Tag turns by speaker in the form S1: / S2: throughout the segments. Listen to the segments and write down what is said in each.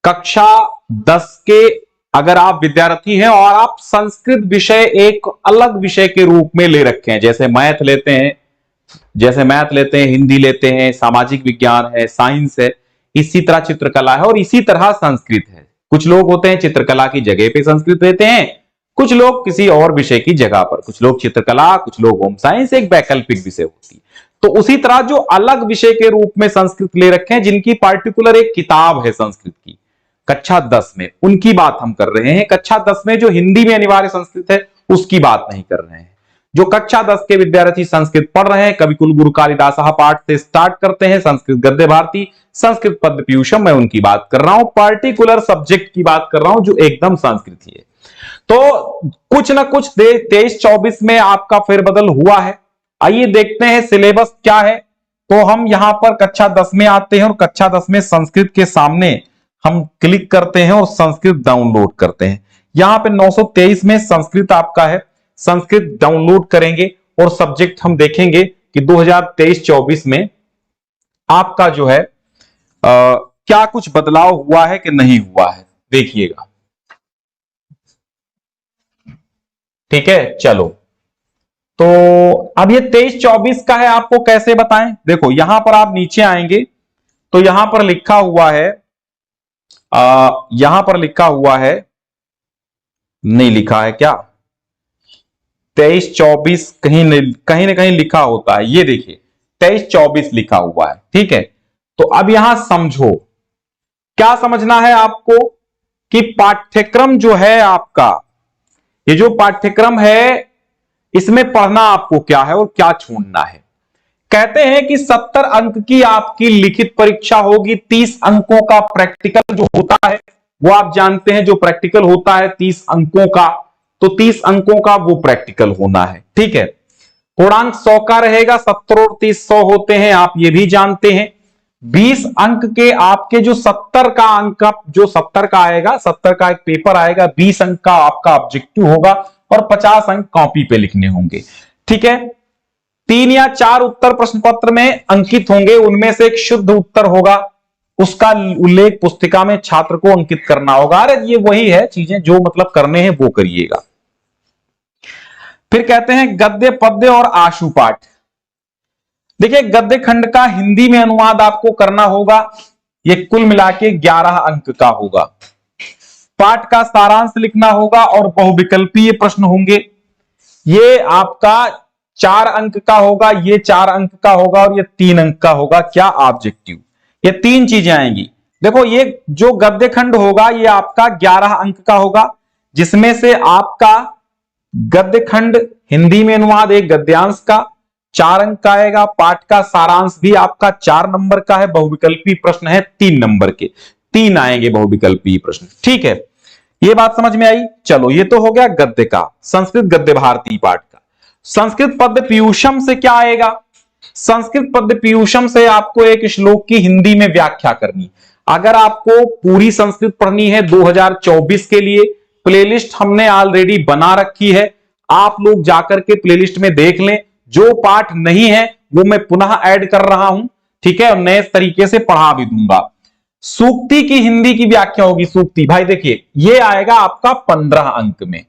S1: कक्षा 10 के अगर आप विद्यार्थी हैं और आप संस्कृत विषय एक अलग विषय के रूप में ले रखे हैं, जैसे मैथ लेते हैं, हिंदी लेते हैं, सामाजिक विज्ञान है, साइंस है, इसी तरह चित्रकला है और इसी तरह संस्कृत है। कुछ लोग होते हैं चित्रकला की जगह पे संस्कृत लेते हैं, कुछ लोग किसी और विषय की जगह पर, कुछ लोग चित्रकला, कुछ लोग होम साइंस, एक वैकल्पिक विषय होती है। तो उसी तरह जो अलग विषय के रूप में संस्कृत ले रखे हैं, जिनकी पार्टिकुलर एक किताब है संस्कृत की, कक्षा 10 में, उनकी बात हम कर रहे हैं। कक्षा 10 में जो हिंदी में अनिवार्य संस्कृत है उसकी बात नहीं कर रहे हैं। जो कक्षा 10 के विद्यार्थी संस्कृत पढ़ रहे हैं, कविकुल गुरु कालिदास पाठ से स्टार्ट करते हैं, संस्कृत गद्य भारती, संस्कृत पद्य पीयूषम, मैं उनकी बात कर रहा हूं, पार्टिकुलर सब्जेक्ट की बात कर रहा हूं जो एकदम संस्कृत ही है। तो कुछ ना कुछ 23-24 में आपका फेरबदल हुआ है। आइए देखते हैं सिलेबस क्या है। तो हम यहां पर कक्षा 10 में आते हैं और कक्षा 10 में संस्कृत के सामने हम क्लिक करते हैं और संस्कृत डाउनलोड करते हैं। यहां पे 923 में संस्कृत आपका है, संस्कृत डाउनलोड करेंगे और सब्जेक्ट हम देखेंगे कि 2023-24 में आपका जो है क्या कुछ बदलाव हुआ है कि नहीं हुआ है, देखिएगा। ठीक है, चलो। तो अब ये 23-24 का है, आपको कैसे बताएं? देखो यहां पर आप नीचे आएंगे तो यहां पर लिखा हुआ है, यहां पर लिखा हुआ है, नहीं लिखा है क्या? 23-24 कहीं ना कहीं लिखा होता है, ये देखिए 23-24 लिखा हुआ है। ठीक है, तो अब यहां समझो, क्या समझना है आपको कि पाठ्यक्रम जो है आपका, ये जो पाठ्यक्रम है इसमें पढ़ना आपको क्या है और क्या छोड़ना है। कहते हैं कि 70 अंक की आपकी लिखित परीक्षा होगी, 30 अंकों का प्रैक्टिकल जो होता है वो आप जानते हैं, जो प्रैक्टिकल होता है 30 अंकों का, तो 30 अंकों का वो प्रैक्टिकल होना है। ठीक है, पूर्णांक 100 का रहेगा, 70 और 30 100 होते हैं, आप ये भी जानते हैं। 20 अंक के आपके जो 70 का अंक, जो 70 का आएगा, 70 का एक पेपर आएगा, 20 अंक का आपका ऑब्जेक्टिव होगा और 50 अंक कॉपी पे लिखने होंगे। ठीक है, 3 या 4 उत्तर प्रश्न पत्र में अंकित होंगे, उनमें से एक शुद्ध उत्तर होगा, उसका उल्लेख पुस्तिका में छात्र को अंकित करना होगा। अरे ये वही है चीजें जो मतलब करने हैं वो करिएगा। फिर कहते हैं गद्य पद्य और आशु पाठ। देखिए गद्य खंड का हिंदी में अनुवाद आपको करना होगा, ये कुल मिला के 11 अंक का होगा। पाठ का सारांश लिखना होगा और बहुविकल्पीय प्रश्न होंगे, ये आपका 4 अंक का होगा, ये 4 अंक का होगा और ये 3 अंक का होगा। क्या? ऑब्जेक्टिव। ये 3 चीजें आएंगी। देखो ये जो गद्य खंड होगा ये आपका 11 अंक का होगा, जिसमें से आपका गद्य खंड हिंदी में अनुवाद एक गद्यांश का 4 अंक का आएगा, पाठ का सारांश भी आपका 4 नंबर का है, बहुविकल्पी प्रश्न है 3 नंबर के, 3 आएंगे बहुविकल्पी प्रश्न। ठीक है, ये बात समझ में आई? चलो ये तो हो गया गद्य का, संस्कृत गद्य भारती पाठ का। संस्कृत पद्य पीयूषम से क्या आएगा? संस्कृत पद्य पीयूषम से आपको एक श्लोक की हिंदी में व्याख्या करनी। अगर आपको पूरी संस्कृत पढ़नी है 2024 के लिए, प्लेलिस्ट हमने ऑलरेडी बना रखी है, आप लोग जाकर के प्लेलिस्ट में देख लें। जो पाठ नहीं है वो मैं पुनः ऐड कर रहा हूं, ठीक है, और नए तरीके से पढ़ा भी दूंगा। सूक्ति की हिंदी की व्याख्या होगी, सूक्ति भाई देखिए ये आएगा आपका 15 अंक में,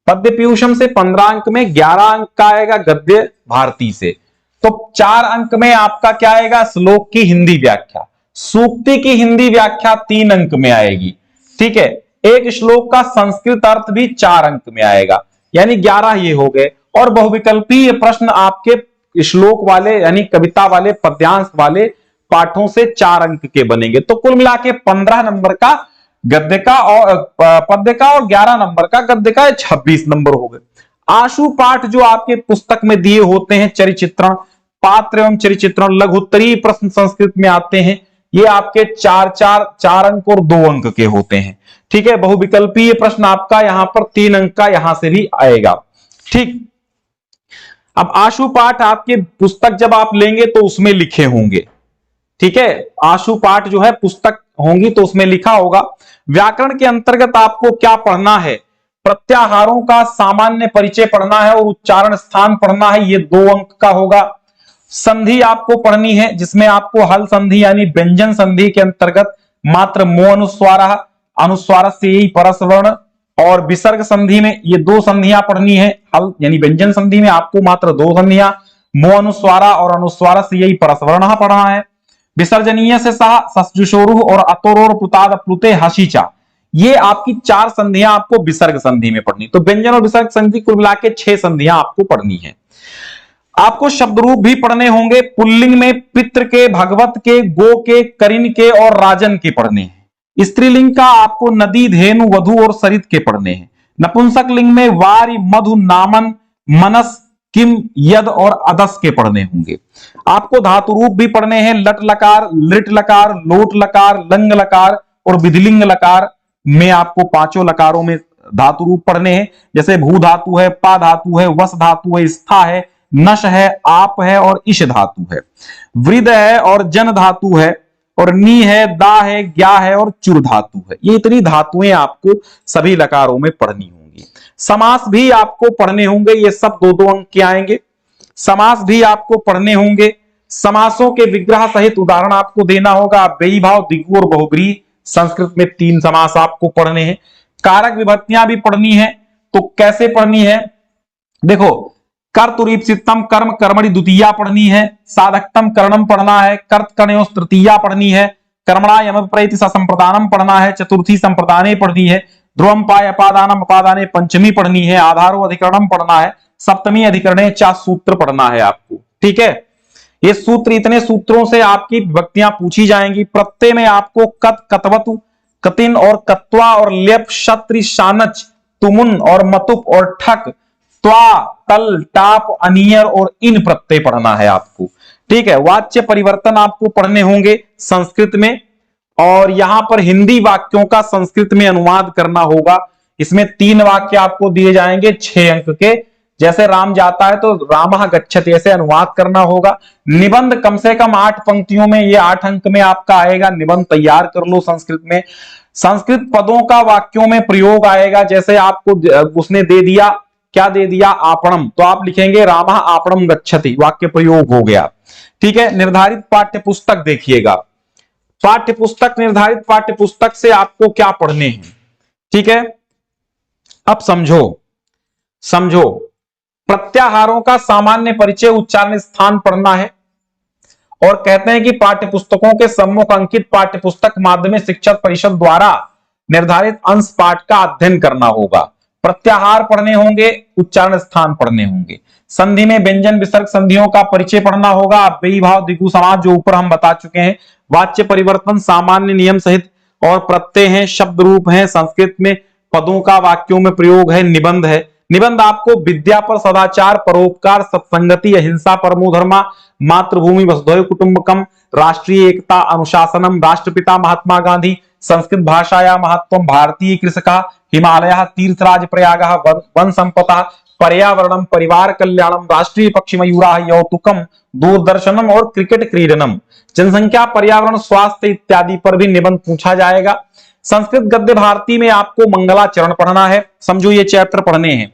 S1: पद्य पीयूषम से 15 अंक में, 11 अंक का आएगा गद्य भारती से, तो 4 अंक में आपका क्या आएगा? श्लोक की हिंदी व्याख्या। सूक्ति की हिंदी व्याख्या 3 अंक में आएगी। ठीक है, एक श्लोक का संस्कृत अर्थ भी 4 अंक में आएगा, यानी 11 ये हो गए। और बहुविकल्पीय प्रश्न आपके श्लोक वाले यानी कविता वाले पद्यांश वाले पाठों से 4 अंक के बनेंगे। तो कुल मिला के 15 नंबर का गद्य का और पद्य का और 11 नंबर का गद्य का, 26 नंबर हो गए। आशु पाठ जो आपके पुस्तक में दिए होते हैं, चरिचित्रण, पात्र एवं चरिचित्रण, लघुत्तरीय प्रश्न संस्कृत में आते हैं, ये आपके 4 अंक और 2 अंक के होते हैं। ठीक है, बहुविकल्पीय प्रश्न आपका यहां पर 3 अंक का यहां से भी आएगा। ठीक, अब आशु पाठ आपके पुस्तक जब आप लेंगे तो उसमें लिखे होंगे। ठीक है, आशु पाठ जो है पुस्तक होंगी तो उसमें लिखा होगा। व्याकरण के अंतर्गत आपको क्या पढ़ना है? प्रत्याहारों का सामान्य परिचय पढ़ना है और उच्चारण स्थान पढ़ना है, ये 2 अंक का होगा। संधि आपको पढ़नी है, जिसमें आपको हल संधि यानी व्यंजन संधि के अंतर्गत मात्र मो अनुस्वार, अनुस्वार से यही परसवर्ण, और विसर्ग संधि में ये दो संधियां पढ़नी है, हल यानी व्यंजन संधि में आपको मात्र दो संधियां, मो अनुस्वारा और अनुस्वार से यही परसवर्ण पढ़ना है। विसर्जनीय से सह ससजुषोरु और अतोरोर पुताद प्लुते हसीचा, ये आपकी चार संधियां आपको विसर्ग संधि में पढ़नी। तो व्यंजन और विसर्ग संधि कुल मिला के 6 संधियां आपको पढ़नी है। आपको शब्द रूप भी पढ़ने होंगे। पुल्लिंग में पितृ के, भगवत के, गो के, करिन के और राजन के पढ़ने हैं। स्त्रीलिंग का आपको नदी, धेनु, वधु और सरित के पढ़ने हैं। नपुंसक लिंग में वारि, मधु, नामन, मनस, किम, यद और अदस के पढ़ने होंगे। आपको धातु रूप भी पढ़ने हैं। लट लकार, लिट लकार, लोट लकार, लंग लकार और विधिलिंग लकार में आपको पांचों लकारों में धातु रूप पढ़ने हैं। जैसे भू धातु है, पा धातु है, वस धातु है, स्था है, नश है, आप है और इश धातु है, वृद है और जन धातु है, और नी है, दा है, ज्ञा है और चुर धातु है। ये इतनी धातुएं आपको सभी लकारों में पढ़नी होंगी। समास भी आपको पढ़ने होंगे, ये सब 2-2 अंक के आएंगे। समास भी आपको पढ़ने होंगे। समासों के विग्रह सहित उदाहरण आपको देना होगा। बेई भाव, दिगु और बहुब्रीहि, संस्कृत में 3 समास आपको पढ़ने हैं। कारक विभक्तियां भी पढ़नी है। तो कैसे पढ़नी है देखो, कर्तुरीप्सितम कर्म कर्मणि द्वितीया पढ़नी है। साधकतम करणम पढ़ना है। कर्त करणयोस् तृतीया पढ़नी है। कर्मणा यम प्रति संप्रदानम पढ़ना है। चतुर्थी संप्रदाने पढ़नी है। ध्रुवम पाय अपादानम अपादाने पंचमी पढ़नी है। आधारो अधिकरणम पढ़ना है। सप्तमी अधिकरणे चा सूत्र पढ़ना है आपको। ठीक है, ये सूत्र, इतने सूत्रों से आपकी विभक्तियां पूछी जाएंगी। प्रत्यय में आपको कत, कतवतु, कतिन और कत्वा और लेप, क्षत्रि, शानच, तुमुन और मतुप और ठक, त्वा, तल, टाप, अनियर और इन प्रत्यय पढ़ना है आपको। ठीक है, वाच्य परिवर्तन आपको पढ़ने होंगे संस्कृत में, और यहां पर हिंदी वाक्यों का संस्कृत में अनुवाद करना होगा। इसमें 3 वाक्य आपको दिए जाएंगे 6 अंक के। जैसे राम जाता है तो रामः गच्छति, ऐसे अनुवाद करना होगा। निबंध कम से कम 8 पंक्तियों में, ये 8 अंक में आपका आएगा। निबंध तैयार कर लो संस्कृत में। संस्कृत पदों का वाक्यों में प्रयोग आएगा। जैसे आपको उसने दे दिया, क्या दे दिया, आपणम, तो आप लिखेंगे रामः आपणम गच्छति, वाक्य प्रयोग हो गया। ठीक है, निर्धारित पाठ्य पुस्तक देखिएगा। पाठ्य पुस्तक, निर्धारित पाठ्य पुस्तक से आपको क्या पढ़ने हैं। ठीक है, अब समझो प्रत्याहारों का सामान्य परिचय, उच्चारण स्थान पढ़ना है। और कहते हैं कि पाठ्य पुस्तकों के सम्मुख अंकित पाठ्य पुस्तक माध्यमिक शिक्षक परिषद द्वारा निर्धारित अंश पाठ का अध्ययन करना होगा। प्रत्याहार पढ़ने होंगे, उच्चारण स्थान पढ़ने होंगे। संधि में व्यंजन विसर्ग संधियों का परिचय पढ़ना होगा। बेई भाव, दिगु समास जो ऊपर हम बता चुके हैं। वाच्य परिवर्तन सामान्य नियम सहित और प्रत्यय हैं, शब्द रूप हैं। संस्कृत में पदों का वाक्यों में प्रयोग है। निबंध है। निबंध आपको विद्या पर सदाचार, परोपकार, सत्संगति, अहिंसा, परमो धर्मा, मातृभूमि वसुधैव कुटुंबकम, राष्ट्रीय एकता, अनुशासनम, राष्ट्रपिता महात्मा गांधी, संस्कृत भाषाया महत्वम, भारतीय कृषका, हिमालय, तीर्थराज प्रयाग, वन संपदा, पर्यावरणम, परिवार कल्याणम, राष्ट्रीय पक्षी मयूरा, यौतुकम, दूरदर्शनम और क्रिकेट क्रीडनम, जनसंख्या, पर्यावरण, स्वास्थ्य इत्यादि पर भी निबंध पूछा जाएगा। संस्कृत गद्य भारती में आपको मंगलाचरण पढ़ना है। समझो ये चैप्टर पढ़ने हैं।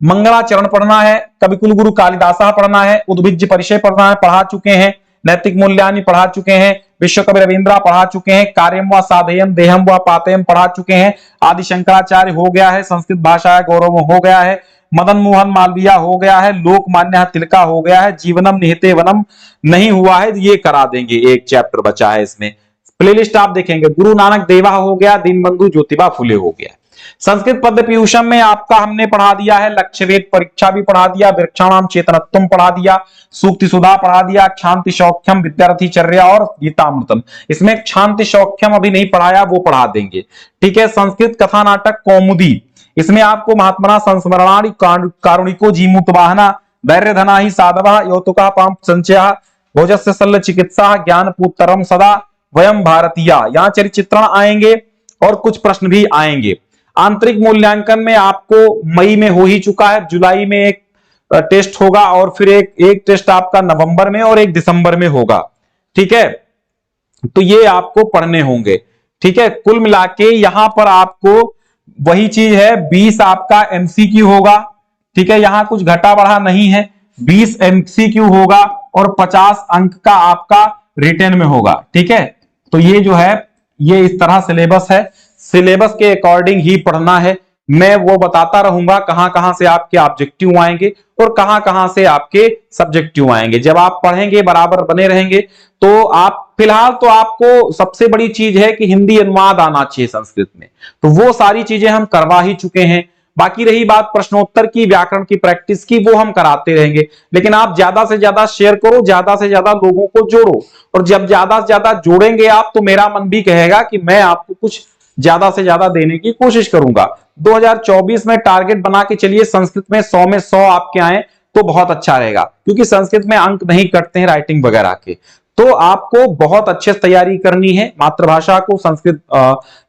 S1: मंगलाचरण पढ़ना है। कविकुल गुरु कालिदासा पढ़ना है। उद्भिज्ज परिचय पढ़ना है, पढ़ा चुके हैं। नैतिक मूल्यानि पढ़ा चुके हैं। विश्व कवि रविंद्र पढ़ा चुके हैं। कार्यम व साधेयम, देहम व पातेयम पढ़ा चुके हैं। आदि शंकराचार्य हो गया है। संस्कृत भाषा गौरव हो गया है। मदन मोहन मालवीय हो गया है। लोकमान्य तिलका हो गया है। जीवनम निहिते वनम नहीं हुआ है, ये करा देंगे। एक चैप्टर बचा है इसमें। प्लेलिस्ट आप देखेंगे। गुरु नानक देवा हो गया। दीनबंधु ज्योतिबा फुले हो गया। संस्कृत पद्य पीयूषम में आपका हमने पढ़ा दिया है। लक्ष्य वेद परीक्षा भी पढ़ा दिया। वृक्षाणाम चेतनत्वम पढ़ा दिया। सूक्ति सुधा पढ़ा दिया। क्षांति सौख्यम, विद्यार्थी चर्या और गीतामृतम। इसमें क्षांति सौख्यम अभी नहीं पढ़ाया, वो पढ़ा देंगे। ठीक है, संस्कृत कथा नाटक कौमुदी, इसमें आपको महात्मना संस्मरणानि कारुणिको जीमूत वाहना, धैर्य धना ही साधवा, यौतुका पाप संचय, भोजस्य शल्य चिकित्सा, ज्ञान पुत्रम सदा वयम भारतीया। यहाँ चरित्र आएंगे और कुछ प्रश्न भी आएंगे। आंतरिक मूल्यांकन में आपको मई में हो ही चुका है। जुलाई में एक टेस्ट होगा और फिर एक टेस्ट आपका नवंबर में और एक दिसंबर में होगा। ठीक है, तो ये आपको पढ़ने होंगे। ठीक है, कुल मिला के यहां पर आपको वही चीज है। 20 आपका एमसीक्यू होगा। ठीक है, यहां कुछ घटा बढ़ा नहीं है। 20 एमसीक्यू होगा और 50 अंक का आपका रिटर्न में होगा। ठीक है, तो ये जो है ये इस तरह सिलेबस है, सिलेबस के अकॉर्डिंग ही पढ़ना है। मैं वो बताता रहूंगा कहां कहां से आपके ऑब्जेक्टिव आएंगे और कहां कहां से आपके सब्जेक्टिव आएंगे। जब आप पढ़ेंगे, बराबर बने रहेंगे, तो आप फिलहाल तो आपको सबसे बड़ी चीज है कि हिंदी अनुवाद आना चाहिए संस्कृत में, तो वो सारी चीजें हम करवा ही चुके हैं। बाकी रही बात प्रश्नोत्तर की, व्याकरण की प्रैक्टिस की, वो हम कराते रहेंगे। लेकिन आप ज्यादा से ज्यादा शेयर करो, ज्यादा से ज्यादा लोगों को जोड़ो, और जब ज्यादा से ज्यादा जोड़ेंगे आप, तो मेरा मन भी कहेगा कि मैं आपको कुछ ज्यादा से ज्यादा देने की कोशिश करूंगा। 2024 में टारगेट बना के चलिए, संस्कृत में 100 में 100 आपके आए तो बहुत अच्छा रहेगा, क्योंकि संस्कृत में अंक नहीं कटते हैं राइटिंग वगैरह के। तो आपको बहुत अच्छे से तैयारी करनी है। मातृभाषा को, संस्कृत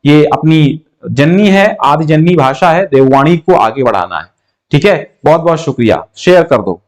S1: ये अपनी जननी है, आदि जननी भाषा है, देववाणी को आगे बढ़ाना है। ठीक है, बहुत बहुत शुक्रिया, शेयर कर दो।